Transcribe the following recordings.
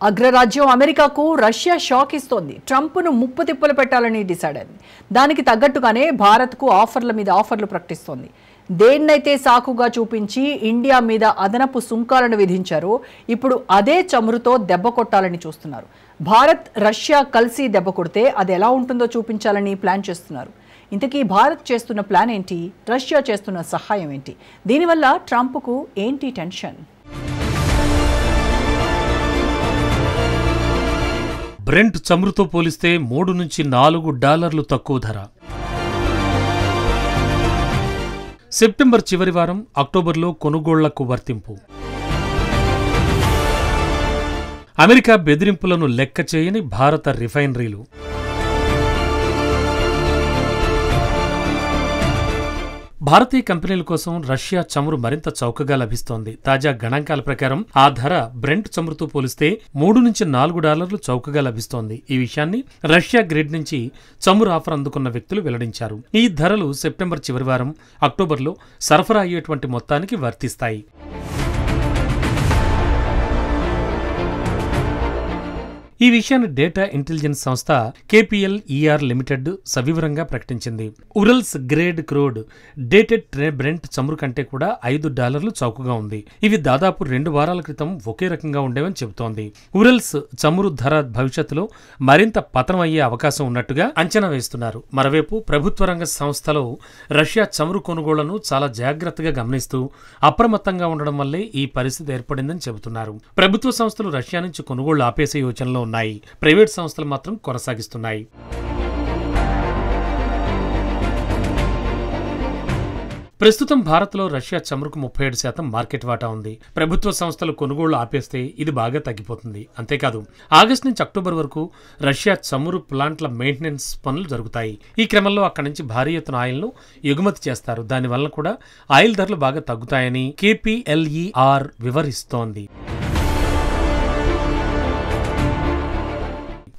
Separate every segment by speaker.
Speaker 1: అగ్రరాజ్యం అమెరికాకు Russia shock ఇస్తోంది. ట్రంప్ను ముప్పుతిప్పలు పెట్టాలని డిసైడ్ అయింది. దానికి తగ్గట్టుగానే భారత్కు ఆఫర్ల మీద ఆఫర్లు ప్రకటిస్తోంది. దేన్నైతే సాకుగా చూపించి ఇండియా మీద అదనపు సుంకాలను విధించారో ఇప్పుడు అదే చమురుతో దెబ్బ కొట్టాలని చూస్తున్నారు. భారత్ రష్యా కలిసి దెబ్బ కొడితే అది ఎలా ఉంటుందో చూపించాలని ప్లాన్ చేస్తున్నారు. ఇంతకీ భారత్ చేస్తున్న ప్లాన్ ఏంటి? రష్యా చేస్తున్న సహాయం ఏంటి? దీనివల్ల ట్రంప్కు ఏంటి టెన్షన్?
Speaker 2: బ్రెంట్ చమురుతో పోలిస్తే $3 నుంచి $4 తక్కువ ధర. సెప్టెంబర్ చివరి వారం, అక్టోబర్లో కొనుగోళ్లకు వర్తింపు. అమెరికా బెదిరింపులను లెక్క చేయని భారత రిఫైనరీలు. భారతీయ కంపెనీల కోసం రష్యా చమురు మరింత చౌకగా లభిస్తోంది. తాజా గణాంకాల ప్రకారం ఆ ధర బ్రెంట్ చమురుతో పోలిస్తే $3 నుంచి $4 చౌకగా లభిస్తోంది. ఈ విషయాన్ని రష్యా గ్రిడ్ నుంచి చమురు ఆఫర్ అందుకున్న వ్యక్తులు వెల్లడించారు. ఈ ధరలు సెప్టెంబర్ చివరి వారం, అక్టోబర్లో సరఫరా అయ్యేటువంటి మొత్తానికి వర్తిస్తాయి. ఈ విషయాన్ని డేటా ఇంటెలిజెన్స్ సంస్థ KPLER లిమిటెడ్ సవివరంగా ప్రకటించింది. Urals grade crude dated Brent చమురు కంటే కూడా $5 చౌకగా ఉంది. ఇవి దాదాపు 2 వారాల క్రితం ఒకే రకంగా ఉండేవని చెబుతోంది. ఉరల్స్ చమురు ధర భవిష్యత్తులో మరింత పతనమయ్యే అవకాశం ఉన్నట్టుగా అంచనా వేస్తున్నారు. మరోవైపు ప్రభుత్వ రంగ సంస్థలో రష్యా చమురు కొనుగోళ్లను చాలా జాగ్రత్తగా గమనిస్తూ అప్రమత్తంగా ఉండడం వల్లే ఈ పరిస్థితి ఏర్పడిందని చెబుతున్నారు. ప్రభుత్వ సంస్థలు రష్యా నుంచి కొనుగోళ్లు ఆపేసే యోచనలో ఉన్నాయి. ప్రైవేట్ సంస్థలు మాత్రం కొనసాగిస్తున్నాయి. ప్రస్తుతం భారత్లో రష్యా చమురుకు 37% మార్కెట్ వాటా ఉంది. ప్రభుత్వ సంస్థలు కొనుగోళ్లు ఆపేస్తే ఇది బాగా తగ్గిపోతుంది. అంతేకాదు, ఆగస్టు నుంచి అక్టోబర్ వరకు రష్యా చమురు ప్లాంట్ల మెయింటెనెన్స్ పనులు జరుగుతాయి. ఈ క్రమంలో అక్కడి నుంచి భారీ ఎత్తున ఆయిల్ను ఎగుమతి చేస్తారు. దానివల్ల కూడా ఆయిల్ ధరలు బాగా తగ్గుతాయని KPLER వివరిస్తోంది.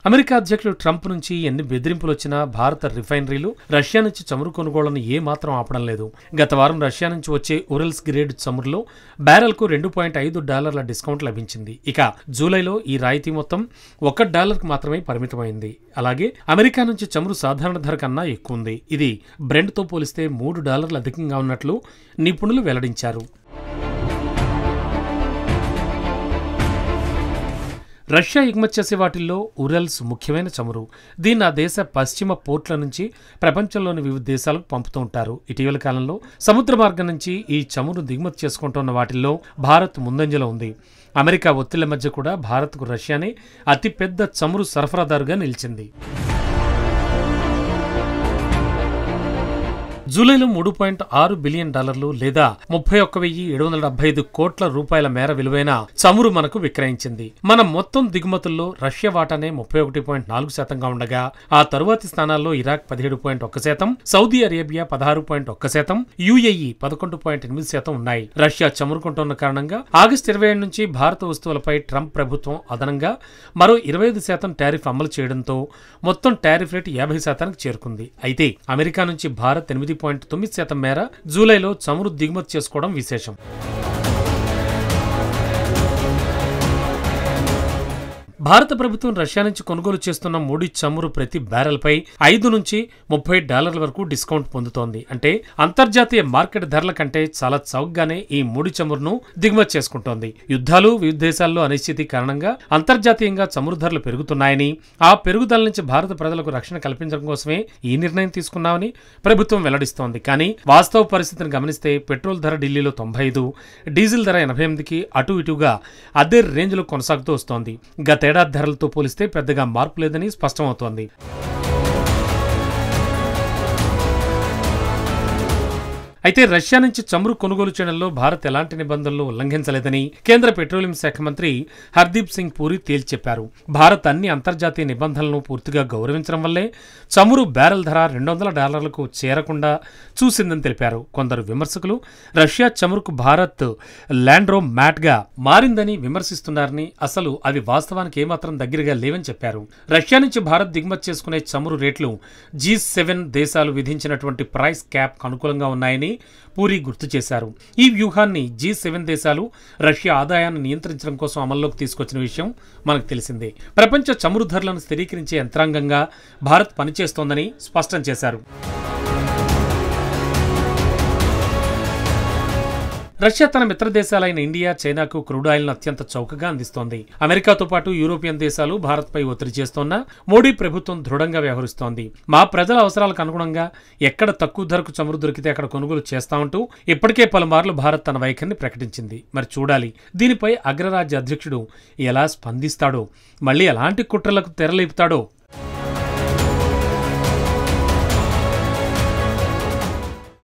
Speaker 2: అమెరికా అధ్యక్షుడు ట్రంప్ నుంచి ఎన్ని బెదిరింపులు వచ్చినా భారత రిఫైనరీలు రష్యా నుంచి చమురు కొనుగోళ్లను ఏమాత్రం ఆపడం లేదు. గత వారం రష్యా నుంచి వచ్చే ఉరల్స్ గ్రేడ్ చమురులో బ్యారెల్కు $2.5 డిస్కౌంట్ లభించింది. ఇక జూలైలో ఈ రాయితీ మొత్తం $1 మాత్రమే పరిమితమైంది. అలాగే అమెరికా నుంచి చమురు సాధారణ ధర కన్నా ఎక్కువ ఉంది. ఇది బ్రెంట్తో పోలిస్తే $3 అధికంగా ఉన్నట్లు నిపుణులు వెల్లడించారు. రష్యా ఎగుమతి చేసే వాటిల్లో ఉరల్స్ ముఖ్యమైన చమురు. దీన్ని ఆ దేశ పశ్చిమ పోర్ట్ల నుంచి ప్రపంచంలోని వివిధ దేశాలకు పంపుతూ ఉంటారు. ఇటీవల కాలంలో సముద్ర మార్గం నుంచి ఈ చమురు దిగుమతి చేసుకుంటున్న వాటిల్లో భారత్ ముందంజలో ఉంది. అమెరికా ఒత్తిళ్ల మధ్య కూడా భారత్కు రష్యానే అతిపెద్ద చమురు సరఫరాదారుగా నిలిచింది. జూలైలో $3.6 బిలియన్ లేదా 31,775 కోట్ల రూపాయల మేర విలువైన చమురు మనకు విక్రయించింది. మన మొత్తం దిగుమతుల్లో రష్యా వాటానే 31.4% ఉండగా ఆ తరువాతి స్థానాల్లో ఇరాక్ 17.1%, సౌదీ అరేబియా 16.1%, UAE 11.8% ఉన్నాయి. రష్యా చమురు కొంటున్న కారణంగా ఆగస్టు 27 నుంచి భారత వస్తువులపై ట్రంప్ ప్రభుత్వం అదనంగా మరో 25% టారిఫ్ అమలు చేయడంతో మొత్తం టారిఫ్ రేటు 50%కి చేరుకుంది. అయితే అమెరికా నుంచి భారత్ 8.9% మేర జూలైలో చమురు దిగుమతి చేసుకోవడం విశేషం. భారత ప్రభుత్వం రష్యా నుంచి కొనుగోలు చేస్తున్న ముడి చమురు ప్రతి బ్యారెల్పై $5 నుంచి $30 వరకు డిస్కౌంట్ పొందుతోంది. అంటే అంతర్జాతీయ మార్కెట్ ధరల కంటే చాలా చౌకగానే ఈ ముడి చమురును దిగుమతి చేసుకుంటోంది. యుద్ధాలు, వివిధ దేశాల్లో అనిశ్చితి కారణంగా అంతర్జాతీయంగా చమురు ధరలు పెరుగుతున్నాయని, ఆ పెరుగుదల నుంచి భారత ప్రజలకు రక్షణ కల్పించడం కోసమే ఈ నిర్ణయం తీసుకున్నామని ప్రభుత్వం వెల్లడిస్తోంది. కానీ వాస్తవ పరిస్థితిని గమనిస్తే పెట్రోల్ ధర ఢిల్లీలో 95, డీజిల్ ధర 88కి అటు ఇటుగా అదే రేంజ్లో కొనసాగుతూ వస్తోంది. గత ఏడాది ధరలతో పోలిస్తే పెద్దగా మార్పు లేదని స్పష్టమవుతోంది. అయితే రష్యా నుంచి చమురు కొనుగోలు చేయడంలో భారత్ ఎలాంటి నిబంధనలు ఉల్లంఘించలేదని కేంద్ర పెట్రోలియం శాఖ మంత్రి హర్దీప్ సింగ్ పూరి తేల్చి చెప్పారు. భారత్ అన్ని అంతర్జాతీయ నిబంధనలను పూర్తిగా గౌరవించడం వల్లే చమురు బ్యారెల్ ధర $200కు చేరకుండా చూసిందని తెలిపారు. కొందరు విమర్శకులు రష్యా చమురుకు భారత్ ల్యాండ్రో మ్యాట్గా మారిందని విమర్శిస్తున్నారని, అసలు అవి వాస్తవానికి ఏమాత్రం దగ్గరగా లేవని చెప్పారు. రష్యా నుంచి భారత్ దిగుమతి చేసుకునే చమురు రేట్లు G7 దేశాలు విధించినటువంటి ప్రైస్ క్యాప్ అనుకూలంగా ఉన్నాయని పూరి గుర్తు చేశారు. ఈ వ్యూహాన్ని G7 దేశాలు రష్యా ఆదాయాన్ని నియంత్రించడం కోసం అమల్లోకి తీసుకొచ్చిన విషయం మనకు తెలిసిందే. ప్రపంచ చమురు ధరలను స్థిరీకరించే యంత్రాంగంగా భారత్ పనిచేస్తోందని స్పష్టం చేశారు. రష్యా తన మిత్ర దేశాలైన ఇండియా, చైనాకు క్రూడ్ ఆయిల్ను అత్యంత చౌకగా అందిస్తోంది. అమెరికాతో పాటు యూరోపియన్ దేశాలు భారత్పై ఒత్తిడి చేస్తోన్నా మోడీ ప్రభుత్వం దృఢంగా వ్యవహరిస్తోంది. మా ప్రజల అవసరాలకు అనుగుణంగా ఎక్కడ తక్కువ ధరకు చమురు దొరికితే అక్కడ కొనుగోలు చేస్తామంటూ ఇప్పటికే పలుమార్లు భారత్ తన వైఖరిని ప్రకటించింది. మరి చూడాలి దీనిపై అగ్రరాజ్య అధ్యక్షుడు ఎలా స్పందిస్తాడో, మళ్ళీ ఎలాంటి కుట్రలకు తెరలేపుతాడో.